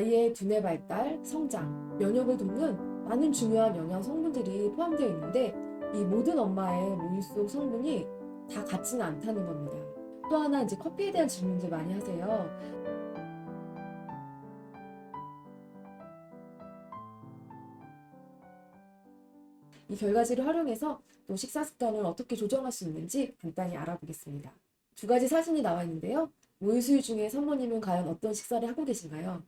아이의 두뇌 발달, 성장, 면역을 돕는 많은 중요한 영양 성분들이 포함되어 있는데 이 모든 엄마의 모유 속 성분이 다 같지는 않다는 겁니다. 또 하나 이제 커피에 대한 질문들 많이 하세요. 이 결과지를 활용해서 또 식사 습관을 어떻게 조정할 수 있는지 간단히 알아보겠습니다. 두 가지 사진이 나와 있는데요. 모유 수유 중에 산모님은 과연 어떤 식사를 하고 계신가요?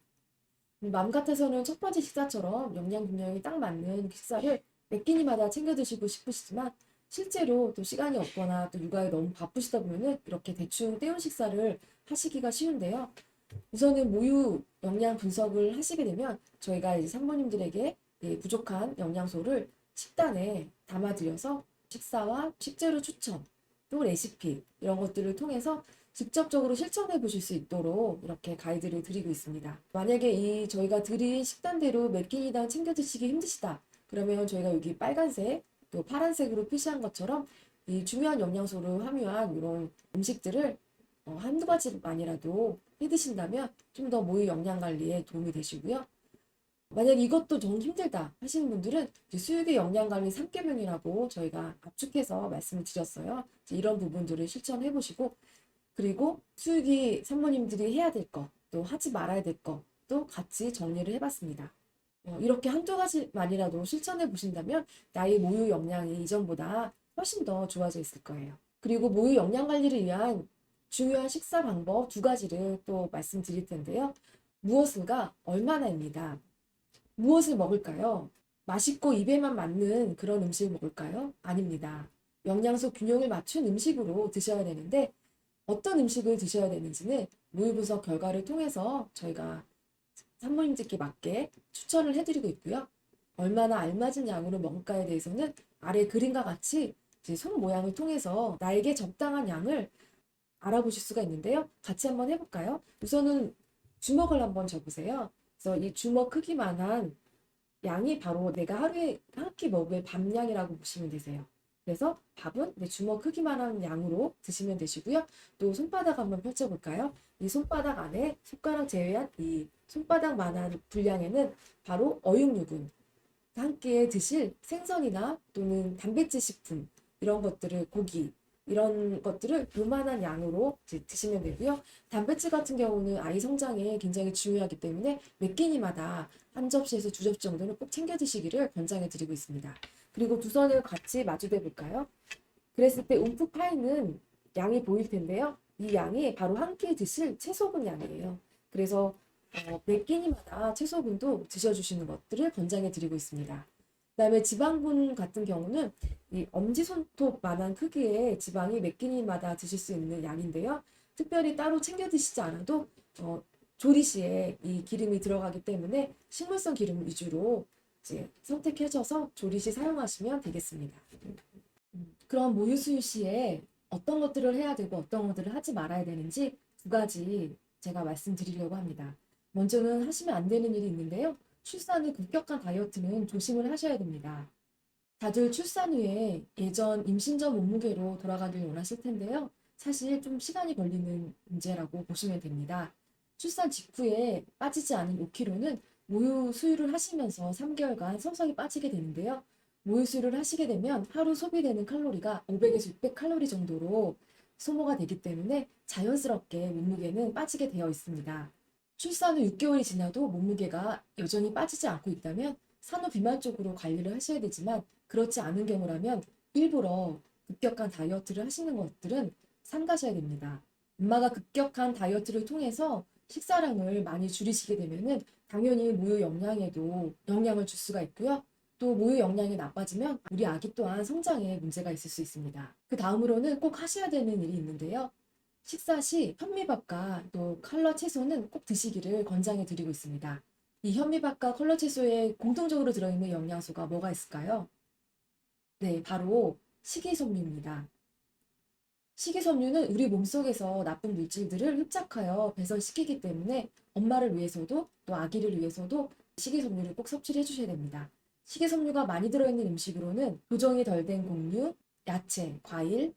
맘 같아서는 첫 번째 식사처럼 영양 균형이 딱 맞는 식사를 몇 끼니마다 챙겨 드시고 싶으시지만 실제로 또 시간이 없거나 또 육아에 너무 바쁘시다 보면은 이렇게 대충 때운 식사를 하시기가 쉬운데요. 우선은 모유 영양 분석을 하시게 되면 저희가 이제 산모님들에게 부족한 영양소를 식단에 담아드려서 식사와 식재료 추천, 또 레시피 이런 것들을 통해서 직접적으로 실천해 보실 수 있도록 이렇게 가이드를 드리고 있습니다. 만약에 이 저희가 드린 식단대로 몇 끼니당 챙겨 드시기 힘드시다. 그러면 저희가 여기 빨간색 또 파란색으로 표시한 것처럼 이 중요한 영양소를 함유한 이런 음식들을 한두 가지만이라도 해 드신다면 좀 더 모유 영양 관리에 도움이 되시고요. 만약 이것도 너무 힘들다 하시는 분들은 이제 수육의 영양관리 3개명이라고 저희가 압축해서 말씀을 드렸어요. 이제 이런 부분들을 실천해 보시고 그리고 수육이 산모님들이 해야 될 것, 또 하지 말아야 될 것도 같이 정리를 해봤습니다. 이렇게 한두 가지만이라도 실천해 보신다면 나의 모유 영양이 이전보다 훨씬 더 좋아져 있을 거예요. 그리고 모유 영양 관리를 위한 중요한 식사 방법 두 가지를 또 말씀드릴 텐데요. 무엇을가 얼마나입니다. 무엇을 먹을까요? 맛있고 입에만 맞는 그런 음식을 먹을까요? 아닙니다. 영양소 균형을 맞춘 음식으로 드셔야 되는데 어떤 음식을 드셔야 되는지는 모유 분석 결과를 통해서 저희가 산모님들께 맞게 추천을 해드리고 있고요. 얼마나 알맞은 양으로 먹을까에 대해서는 아래 그림과 같이 이제 손 모양을 통해서 나에게 적당한 양을 알아보실 수가 있는데요. 같이 한번 해볼까요? 우선은 주먹을 한번 접으세요. 그래서 이 주먹 크기만한 양이 바로 내가 하루에 한 끼 먹을 밥량이라고 보시면 되세요. 그래서 밥은 내 주먹 크기만한 양으로 드시면 되시고요. 또 손바닥 한번 펼쳐볼까요? 이 손바닥 안에 손가락 제외한 이 손바닥만한 분량에는 바로 어육류군, 한 끼에 드실 생선이나 또는 단백질 식품 이런 것들을 고기 이런 것들을 요만한 양으로 드시면 되고요. 단백질 같은 경우는 아이 성장에 굉장히 중요하기 때문에 몇 끼니마다 한 접시에서 두 접시 정도는 꼭 챙겨 드시기를 권장해 드리고 있습니다. 그리고 두 손을 같이 마주대 볼까요? 그랬을 때 움푹 파이는 양이 보일 텐데요. 이 양이 바로 한 끼 드실 채소분 양이에요. 그래서 몇 끼니마다 채소분도 드셔주시는 것들을 권장해 드리고 있습니다. 그다음에 지방분 같은 경우는 이 엄지손톱만한 크기의 지방이 몇 끼니마다 드실 수 있는 양인데요. 특별히 따로 챙겨 드시지 않아도 조리 시에 이 기름이 들어가기 때문에 식물성 기름 위주로 이제 선택해줘서 조리 시 사용하시면 되겠습니다. 그럼 모유 수유 시에 어떤 것들을 해야 되고 어떤 것들을 하지 말아야 되는지 두 가지 제가 말씀드리려고 합니다. 먼저는 하시면 안 되는 일이 있는데요. 출산 후 급격한 다이어트는 조심을 하셔야 됩니다. 다들 출산 후에 예전 임신 전 몸무게로 돌아가길 원하실 텐데요. 사실 좀 시간이 걸리는 문제라고 보시면 됩니다. 출산 직후에 빠지지 않은 5kg는 모유 수유를 하시면서 3개월간 서서히 빠지게 되는데요. 모유 수유를 하시게 되면 하루 소비되는 칼로리가 500에서 600칼로리 정도로 소모가 되기 때문에 자연스럽게 몸무게는 빠지게 되어 있습니다. 출산 후 6개월이 지나도 몸무게가 여전히 빠지지 않고 있다면 산후 비만적으로 관리를 하셔야 되지만 그렇지 않은 경우라면 일부러 급격한 다이어트를 하시는 것들은 삼가셔야 됩니다. 엄마가 급격한 다이어트를 통해서 식사량을 많이 줄이시게 되면은 당연히 모유 영양에도 영향을 줄 수가 있고요. 또 모유 영양이 나빠지면 우리 아기 또한 성장에 문제가 있을 수 있습니다. 그 다음으로는 꼭 하셔야 되는 일이 있는데요. 식사 시 현미밥과 또 컬러 채소는 꼭 드시기를 권장해 드리고 있습니다. 이 현미밥과 컬러 채소에 공통적으로 들어있는 영양소가 뭐가 있을까요? 네, 바로 식이섬유입니다. 식이섬유는 우리 몸속에서 나쁜 물질들을 흡착하여 배설시키기 때문에 엄마를 위해서도 또 아기를 위해서도 식이섬유를 꼭 섭취를 해주셔야 됩니다. 식이섬유가 많이 들어있는 음식으로는 조정이 덜 된 곡류, 야채, 과일,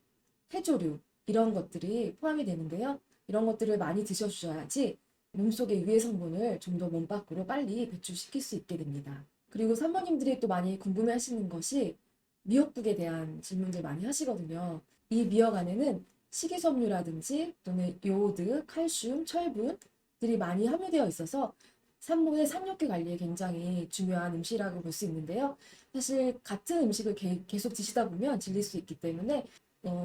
해조류 이런 것들이 포함이 되는데요. 이런 것들을 많이 드셔주셔야지 몸속의 유해 성분을 좀 더 몸 밖으로 빨리 배출시킬 수 있게 됩니다. 그리고 산모님들이 또 많이 궁금해 하시는 것이 미역국에 대한 질문들 많이 하시거든요. 이 미역 안에는 식이섬유라든지 또는 요오드, 칼슘, 철분들이 많이 함유되어 있어서 산모의 삼육계 관리에 굉장히 중요한 음식이라고 볼 수 있는데요. 사실 같은 음식을 계속 드시다 보면 질릴 수 있기 때문에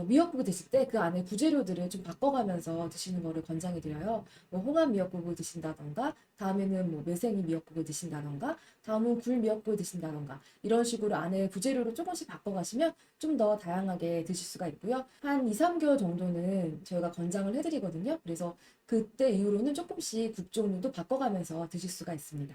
미역국을 드실 때 그 안에 부재료들을 좀 바꿔가면서 드시는 거를 권장해 드려요. 뭐 홍합 미역국을 드신다던가, 다음에는 뭐 매생이 미역국을 드신다던가, 다음은 굴 미역국을 드신다던가, 이런 식으로 안에 부재료를 조금씩 바꿔가시면 좀 더 다양하게 드실 수가 있고요. 한 2, 3개월 정도는 저희가 권장을 해드리거든요. 그래서 그때 이후로는 조금씩 국 종류도 바꿔가면서 드실 수가 있습니다.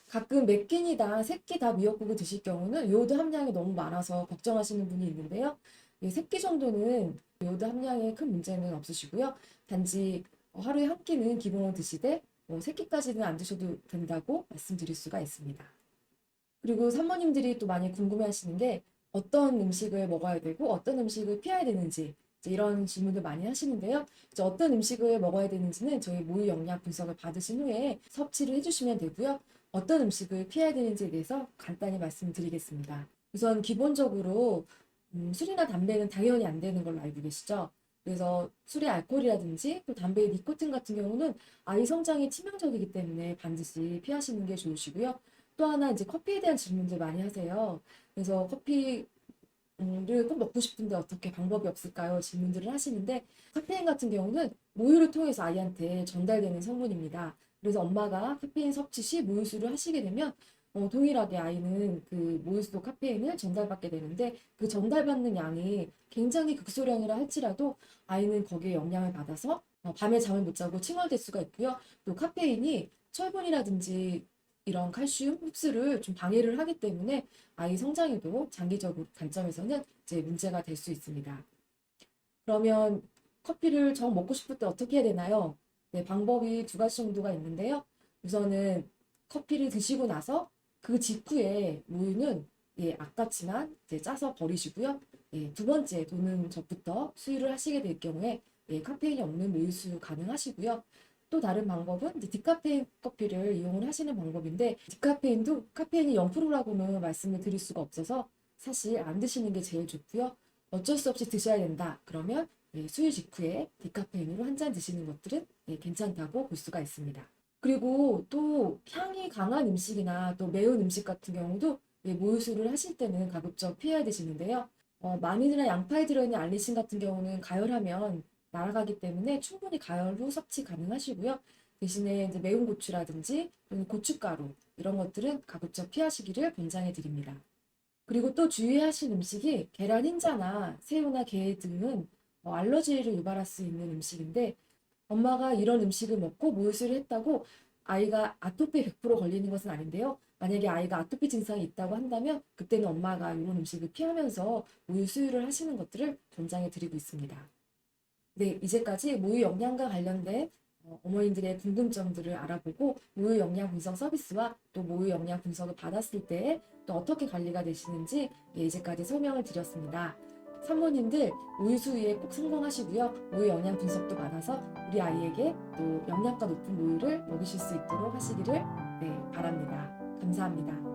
가끔 몇 끼니당 3끼 다 미역국을 드실 경우는 요오드 함량이 너무 많아서 걱정하시는 분이 있는데요. 3끼 정도는 요오드 함량에 큰 문제는 없으시고요. 단지 하루에 한 끼는 기본으로 드시되 3끼까지는 안 드셔도 된다고 말씀드릴 수가 있습니다. 그리고 산모님들이 또 많이 궁금해 하시는 게 어떤 음식을 먹어야 되고 어떤 음식을 피해야 되는지 이제 이런 질문들 많이 하시는데요. 이제 어떤 음식을 먹어야 되는지는 저희 모유 영양 분석을 받으신 후에 섭취를 해주시면 되고요. 어떤 음식을 피해야 되는지에 대해서 간단히 말씀드리겠습니다. 우선 기본적으로 술이나 담배는 당연히 안 되는 걸로 알고 계시죠? 그래서 술의 알코올이라든지 또 담배의 니코틴 같은 경우는 아이 성장에 치명적이기 때문에 반드시 피하시는 게 좋으시고요. 또 하나 이제 커피에 대한 질문들 많이 하세요. 그래서 커피를 꼭 먹고 싶은데 어떻게 방법이 없을까요? 질문들을 하시는데 카페인 같은 경우는 모유를 통해서 아이한테 전달되는 성분입니다. 그래서 엄마가 카페인 섭취 시 모유수를 하시게 되면 동일하게 아이는 그 모유수도 카페인을 전달받게 되는데 그 전달받는 양이 굉장히 극소량이라 할지라도 아이는 거기에 영향을 받아서 밤에 잠을 못 자고 칭얼댈 수가 있고요. 또 카페인이 철분이라든지 이런 칼슘 흡수를 좀 방해를 하기 때문에 아이 성장에도 장기적으로 관점에서는 이제 문제가 될 수 있습니다. 그러면 커피를 정 먹고 싶을 때 어떻게 해야 되나요? 네, 방법이 2가지 정도가 있는데요. 우선은 커피를 드시고 나서 그 직후에 우유는 아깝지만 이제 짜서 버리시고요. 2번째 도는 접부터 수유를 하시게 될 경우에 카페인이 없는 우유 수유 가능하시고요. 또 다른 방법은 이제 디카페인 커피를 이용을 하시는 방법인데 디카페인도 카페인이 0%라고는 말씀을 드릴 수가 없어서 사실 안 드시는 게 제일 좋고요. 어쩔 수 없이 드셔야 된다. 그러면 수유 직후에 디카페인으로 한 잔 드시는 것들은 괜찮다고 볼 수가 있습니다. 그리고 또 향이 강한 음식이나 또 매운 음식 같은 경우도 모유수유를 하실 때는 가급적 피해야 되시는데요. 마늘이나 양파에 들어있는 알리신 같은 경우는 가열하면 날아가기 때문에 충분히 가열 후 섭취 가능하시고요. 대신에 이제 매운 고추라든지 또는 고춧가루 이런 것들은 가급적 피하시기를 권장해 드립니다. 그리고 또 주의하실 음식이 계란 흰자나 새우나 게 등은 알러지를 유발할 수 있는 음식인데 엄마가 이런 음식을 먹고 모유수유를 했다고 아이가 아토피에 100% 걸리는 것은 아닌데요. 만약에 아이가 아토피 증상이 있다고 한다면 그때는 엄마가 이런 음식을 피하면서 모유수유를 하시는 것들을 권장해 드리고 있습니다. 네, 이제까지 모유 영양과 관련된 어머님들의 궁금점들을 알아보고 모유 영양 분석 서비스와 또 모유 영양 분석을 받았을 때 또 어떻게 관리가 되시는지 이제까지 설명을 드렸습니다. 산모님들 모유 수유에 꼭 성공하시고요. 모유 영양 분석도 받아서 우리 아이에게 또 영양가 높은 모유를 먹이실 수 있도록 하시기를 바랍니다. 감사합니다.